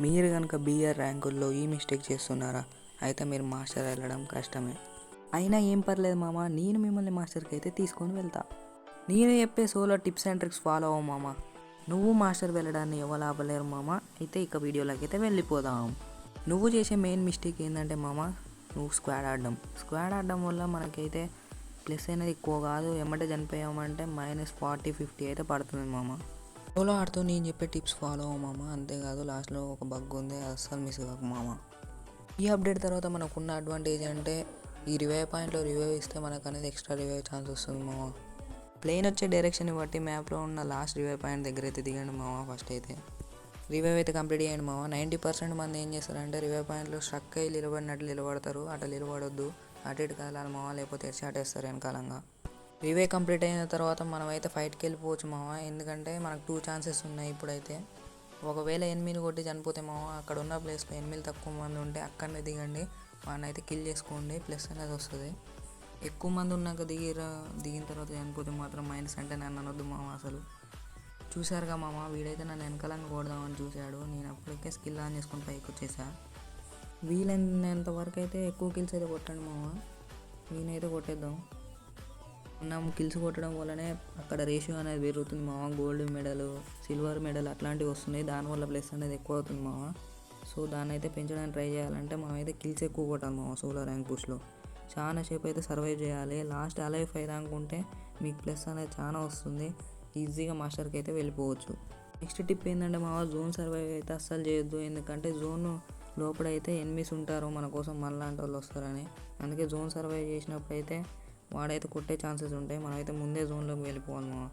మీరు కనుక బిఆర్ ర్యాంకుల్లో ఈ మిస్టేక్ చేస్తున్నారా? అయితే మీరు మాస్టర్ వెళ్ళడం కష్టమే. అయినా ఏం పర్లేదు మామ, నేను మిమ్మల్ని మాస్టర్కి అయితే తీసుకొని వెళ్తా. నేను చెప్పే solo tips and tricks follow అవ్వ మామ. నువ్వు మాస్టర్ వెళ్ళడాన్ని ఎవరు ఆపలేరు మామ. అయితే ఇక వీడియోలోకి అయితే వెళ్ళిపోదాం. నువ్వు చేసే మెయిన్ మిస్టేక్ ఏంటంటే మామ, నువ్వు స్క్వాడ్ ఆడడం వల్ల మనకైతే ప్లస్ అనేది ఎక్కువ కాదు. ఎమ్మటే చనిపోయామంటే -40, -50 అయితే పడుతుంది మామ. సోలో ఆడుతూ నేను చెప్పే టిప్స్ ఫాలో అవ్వ మామ. అంతేకాదు లాస్ట్లో ఒక బగ్ ఉంది, అస్సలు మిస్ కాకు మామ. ఈ అప్డేట్ తర్వాత మనకున్న అడ్వాంటేజ్ అంటే ఈ రివైవ్ పాయింట్లో రివైవ్ ఇస్తే మనకు అనేది ఎక్స్ట్రా రివైవ్ ఛాన్స్ వస్తుంది మామ. ప్లేన్ వచ్చే డైరెక్షన్ బట్టి మ్యాప్లో ఉన్న లాస్ట్ రివైవ్ పాయింట్ దగ్గర అయితే దిగండి మామ. ఫస్ట్ అయితే రివైవ్ అయితే కంప్లీట్ చేయండి మామ. 90% మంది ఏం చేస్తారంటే రివైవ్ పాయింట్లో స్ట్రక్ అయ్యి నిలబడినట్లు నిలబడతారు. అట్లా నిలబడొద్దు, అటు ఇటు కాలాలి మామ, లేకపోతే హెడ్ షాట్ వేస్తారు వెనకాలంగా. రివైవ్ కంప్లీట్ అయిన తర్వాత మనమైతే ఫైట్కి వెళ్ళిపోవచ్చు మామ. ఎందుకంటే మనకు 2 ఛాన్సెస్ ఉన్నాయి ఇప్పుడైతే. ఒకవేళ ఎనిమిది కొట్టి చనిపోతే మామ, అక్కడ ఉన్న ప్లేస్లో ఎనిమిది తక్కువ మంది ఉంటే అక్కడనే దిగండి, వాడిని అయితే కిల్ చేసుకోండి, ప్లస్ అనేది వస్తుంది. ఎక్కువ మంది ఉన్నాక దిగిన తర్వాత చనిపోతే మాత్రం మైనస్ అంటే నన్ను అనొద్దు మామ. అసలు చూసారుగా మామ, వీడైతే నన్ను వెనకాలని కొడదామని చూశాడు. నేను అప్పటికే స్కిల్ ఆన్ చేసుకొని పైకి వచ్చేసా. వీలైనంత వరకు అయితే ఎక్కువ కిల్స్ అయితే కొట్టండి మామ. నేనైతే కొట్టేద్దాం. మనం కిల్స్ కొట్టడం వల్లనే అక్కడ రేషియో అనేది పెరుగుతుంది మామ. గోల్డ్ మెడల్, సిల్వర్ మెడల్ అట్లాంటివి వస్తున్నాయి. దానివల్ల ప్లస్ అనేది ఎక్కువ అవుతుంది మామ. సో దాన్ని అయితే పెంచడానికి ట్రై చేయాలంటే మనం అయితే కిల్స్ ఎక్కువ కొట్టాలి మామ. సోలో ర్యాంక్ పుష్లో చాలా సేపు అయితే సర్వైవ్ చేయాలి. లాస్ట్ అలైవ్ 5 ర్యాంక్ ఉంటే మీకు ప్లస్ అనేది చాలా వస్తుంది. ఈజీగా మాస్టర్కి అయితే వెళ్ళిపోవచ్చు. నెక్స్ట్ టిప్ ఏంటంటే మామ, జోన్ సర్వైవ్ అయితే అస్సలు చేయొద్దు. ఎందుకంటే జోన్ లోపలైతే ఎనిమిస్ ఉంటారు మన కోసం, మనలాంటి వాళ్ళు వస్తారని. అందుకే జోన్ సర్వైవ్ చేసినప్పుడు అయితే వాడైతే కొట్టే ఛాన్సెస్ ఉంటాయి. మనమైతే ముందే జోన్లోకి వెళ్ళిపోవాలి మామ.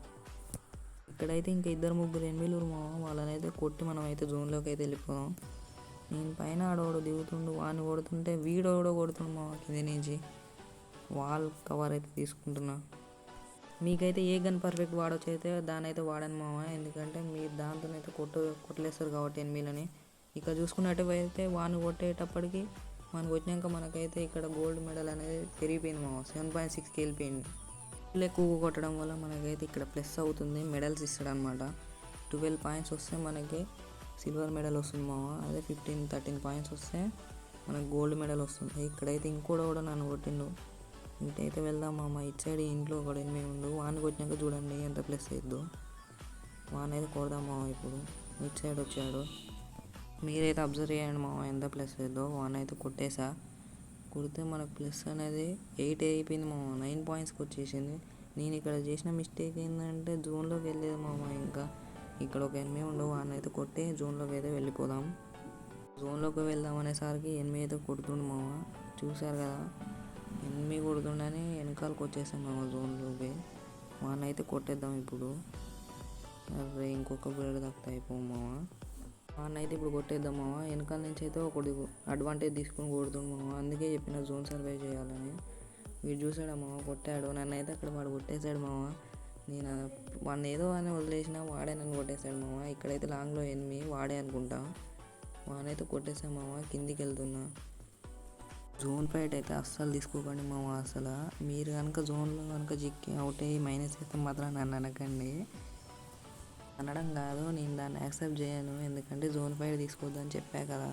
ఇక్కడైతే ఇంకా 2-3 ఎనిమిలు మామ, వాళ్ళని అయితే కొట్టి మనం అయితే జోన్లోకి అయితే వెళ్ళిపోదాం. నేను పైన ఆడవాడు దిగుతుండు, వాడిని కొడుతుంటే వీడోడో కొడుతుండు మామ కింది నుంచి. వాల్ కవర్ అయితే తీసుకుంటున్నా. మీకైతే ఏ గన్ పర్ఫెక్ట్ వాడొచ్చు అయితే దాని అయితే వాడను మామ. ఎందుకంటే మీరు దాంతోనైతే కొట్టలేస్తారు కాబట్టి ఎనిమిలని. ఇక చూసుకున్నట్టయితే వాడిని కొట్టేటప్పటికి మనకు వచ్చినాక మనకైతే ఇక్కడ గోల్డ్ మెడల్ అనేది పెరిగిపోయింది మామ. 7.6కి వెళ్ళిపోయింది. ఎక్కువ కొట్టడం వల్ల మనకైతే ఇక్కడ ప్లస్ అవుతుంది, మెడల్స్ ఇస్తాడు అనమాట. 12 పాయింట్స్ వస్తే మనకి సిల్వర్ మెడల్ వస్తుంది మామ. అదే 15-13 పాయింట్స్ వస్తే మనకు గోల్డ్ మెడల్ వస్తుంది. ఇక్కడైతే కూడా నన్ను కొట్టిండు. ఇటైతే వెళ్దాం మామ. ఇటు సైడ్ ఇంట్లో ఒక ఎనిమిది ఉండు, వానికి వచ్చినాక చూడండి ఎంత ప్లస్ అవుద్దు. వాడిని అయితే కొడదాం మామ. ఇప్పుడు ఇటు సైడ్ వచ్చాడు, మీరైతే అబ్జర్వ్ చేయండి మామ ఎంత ప్లస్ అవుద్దో. వాడిని అయితే కొట్టేసా. కొడితే మనకు ప్లస్ అనేది 8 అయిపోయింది మామ. 9 పాయింట్స్కి వచ్చేసింది. నేను ఇక్కడ చేసిన మిస్టేక్ ఏంటంటే జోన్లోకి వెళ్ళేది మామ. ఇంకా ఇక్కడ ఒక ఎనిమిది ఉండు, వాడిని అయితే కొట్టి జోన్లోకి అయితే వెళ్ళిపోదాం. జోన్లోకి వెళ్దాం అనేసరికి ఎనిమిది అయితే కొడుతుండు మామ. చూసారు కదా, ఎనిమిది కొడుతుండని వెనకాలకు వచ్చేసాం మామ జోన్లోకి. వాడిని అయితే కొట్టేద్దాం ఇప్పుడు. అరే ఇంకొక బ్లేడ్ తక్కువ అయిపోవు మామ. వాడిని అయితే ఇప్పుడు కొట్టేద్దాం మామ. వెనకాల నుంచి అయితే ఒకటి అడ్వాంటేజ్ తీసుకొని కొడుతుండు మామ. అందుకే చెప్పిన జోన్ సర్వైవ్ చేయాలని. వీడు చూసాడు మామ, కొట్టాడు నన్ను అయితే. అక్కడ వాడు కొట్టేశాడు మామ. నేను వాడిని ఏదో అని వదిలేసిన, వాడే నన్ను కొట్టేశాడు మామ. ఇక్కడైతే లాంగ్లో ఎనిమిది వాడే అనుకుంటా. వాడైతే కొట్టేశాను మామ. కిందికి వెళ్తున్నా. జోన్ ఫైట్ అయితే అస్సలు తీసుకోకండి మామ. అసలు మీరు కనుక జోన్లో కనుక చిక్కి అవుట్ అయ్యి మైనస్ అయితే మాత్రం నన్ను అనకండి. అనడం కాదు, నేను దాన్ని యాక్సెప్ట్ చేయను. ఎందుకంటే జోన్ ఫైట్ తీసుకోవద్దని చెప్పా కదా.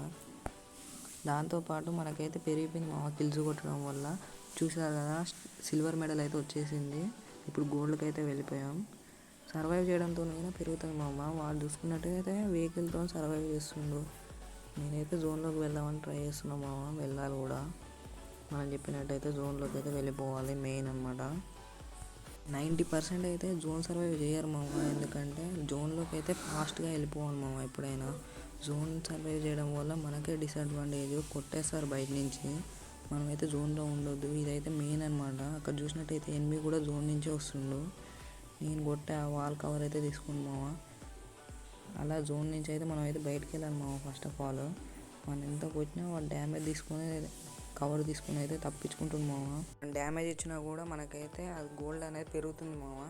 దాంతోపాటు మనకైతే పెరిగిపోయింది మామ కిల్స్ కొట్టడం వల్ల. చూసారు కదా, సిల్వర్ మెడల్ అయితే వచ్చేసింది. ఇప్పుడు గోల్డ్కి అయితే వెళ్ళిపోయాం. సర్వైవ్ చేయడంతో పెరుగుతుంది మామ. వాళ్ళు చూసుకున్నట్టయితే వెహికల్తో సర్వైవ్ చేస్తుండు. నేనైతే జోన్లోకి వెళ్దామని ట్రై చేస్తున్నాను మామ. వెళ్ళాలి కూడా. మనం చెప్పినట్టయితే జోన్లోకి అయితే వెళ్ళిపోవాలి, మెయిన్ అనమాట. 90% అయితే జోన్ సర్వైవ్ చేయరు మామ. ఎందుకంటే జోన్లోకి అయితే ఫాస్ట్గా వెళ్ళిపోవాలి మామ. ఎప్పుడైనా జోన్ సర్వైవ్ చేయడం వల్ల మనకే డిసడ్వాంటేజ్. కొట్టేస్తారు బయట నుంచి, మనమైతే జోన్లో ఉండొద్దు. ఇదైతే మెయిన్ అనమాట. అక్కడ చూసినట్టయితే ఎనిమిది కూడా జోన్ నుంచే వస్తుండు. నేను కొట్టే ఆ వాల్ కవర్ అయితే తీసుకుంది మామ. అలా జోన్ నుంచి అయితే మనం అయితే బయటకు వెళ్ళాలి మామ. ఫస్ట్ ఆఫ్ ఆల్ మనం ఎంత కొట్టినా వాడు డ్యామేజ్ తీసుకొని కవర్ తీసుకుని అయితే తప్పించుకుంటుంది మామ. డ్యామేజ్ ఇచ్చినా కూడా మనకైతే అది గోల్డ్ అనేది పెరుగుతుంది మామ.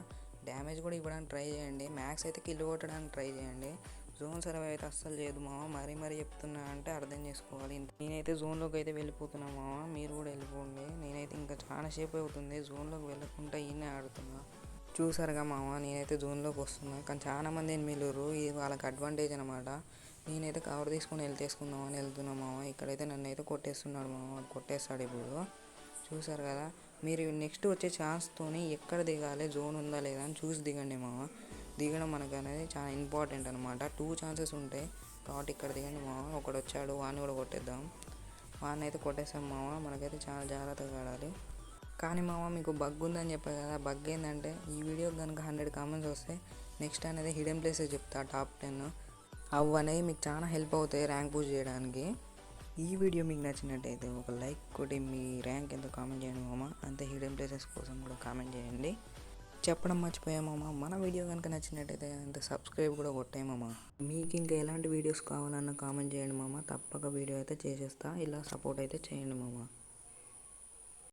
డ్యామేజ్ కూడా ఇవ్వడానికి ట్రై చేయండి. మ్యాక్స్ అయితే కిల్ కొట్టడానికి ట్రై చేయండి. జోన్ సర్వైవ్ అయితే అస్సలు చేయదు మామ. మరీ చెప్తున్నా అంటే అర్థం చేసుకోవాలి. నేనైతే జోన్లోకి అయితే వెళ్ళిపోతున్నా మామ. మీరు కూడా వెళ్ళిపోండి. నేనైతే ఇంకా చాలా సేపు అవుతుంది జోన్లోకి వెళ్ళకుండా ఈయనే ఆడుతున్నా. చూసారుగా మామ, నేనైతే జోన్లోకి వస్తున్నా. కానీ చాలా మంది ఎనిమిలురు, ఇది వాళ్ళకి అడ్వాంటేజ్ అనమాట. నేనైతే కవర్ తీసుకొని వెళ్తేసుకుందామని వెళ్తున్నా మామ. ఇక్కడైతే నన్ను అయితే కొట్టేస్తున్నాడు మామ. వాడు కొట్టేస్తాడు ఇప్పుడు. చూసారు కదా, మీరు నెక్స్ట్ వచ్చే ఛాన్స్తోని ఎక్కడ దిగాలి, జోన్ ఉందా లేదా అని చూసి దిగండి మామ. దిగడం మనకు అనేది చాలా ఇంపార్టెంట్ అనమాట. 2 ఛాన్సెస్ ఉంటాయి కాబట్టి ఇక్కడ దిగండి మామ. ఒకడు వచ్చాడు, వాడిని కూడా కొట్టేద్దాం. వాడిని అయితే కొట్టేసాం మామ. మనకైతే చాలా జాగ్రత్తగా ఆడాలి. కానీ మామ మీకు బగ్ ఉందని చెప్పాను కదా. బగ్ ఏంటంటే ఈ వీడియోకి కనుక 100 కామెంట్స్ వస్తే నెక్స్ట్ అనేది హిడెన్ ప్లేసెస్ చెప్తా, టాప్ 10 అవి అనేవి మీకు చాలా హెల్ప్ అవుతాయి ర్యాంక్ పుష్ చేయడానికి. ఈ వీడియో మీకు నచ్చినట్టయితే ఒక లైక్ కొట్టి మీ ర్యాంక్ ఎంతో కామెంట్ చేయండి మామ. అంతే హిడెన్ ప్లేసెస్ కోసం కూడా కామెంట్ చేయండి. చెప్పడం మర్చిపోయా మామ, మన వీడియో కనుక నచ్చినట్టయితే అంతే సబ్స్క్రైబ్ కూడా కొట్టాయి మామ. మీకు ఇంకా ఎలాంటి వీడియోస్ కావాలన్నా కామెంట్ చేయండి మామ. తప్పక వీడియో అయితే చేసేస్తా. ఇలా సపోర్ట్ అయితే చేయండి మామ.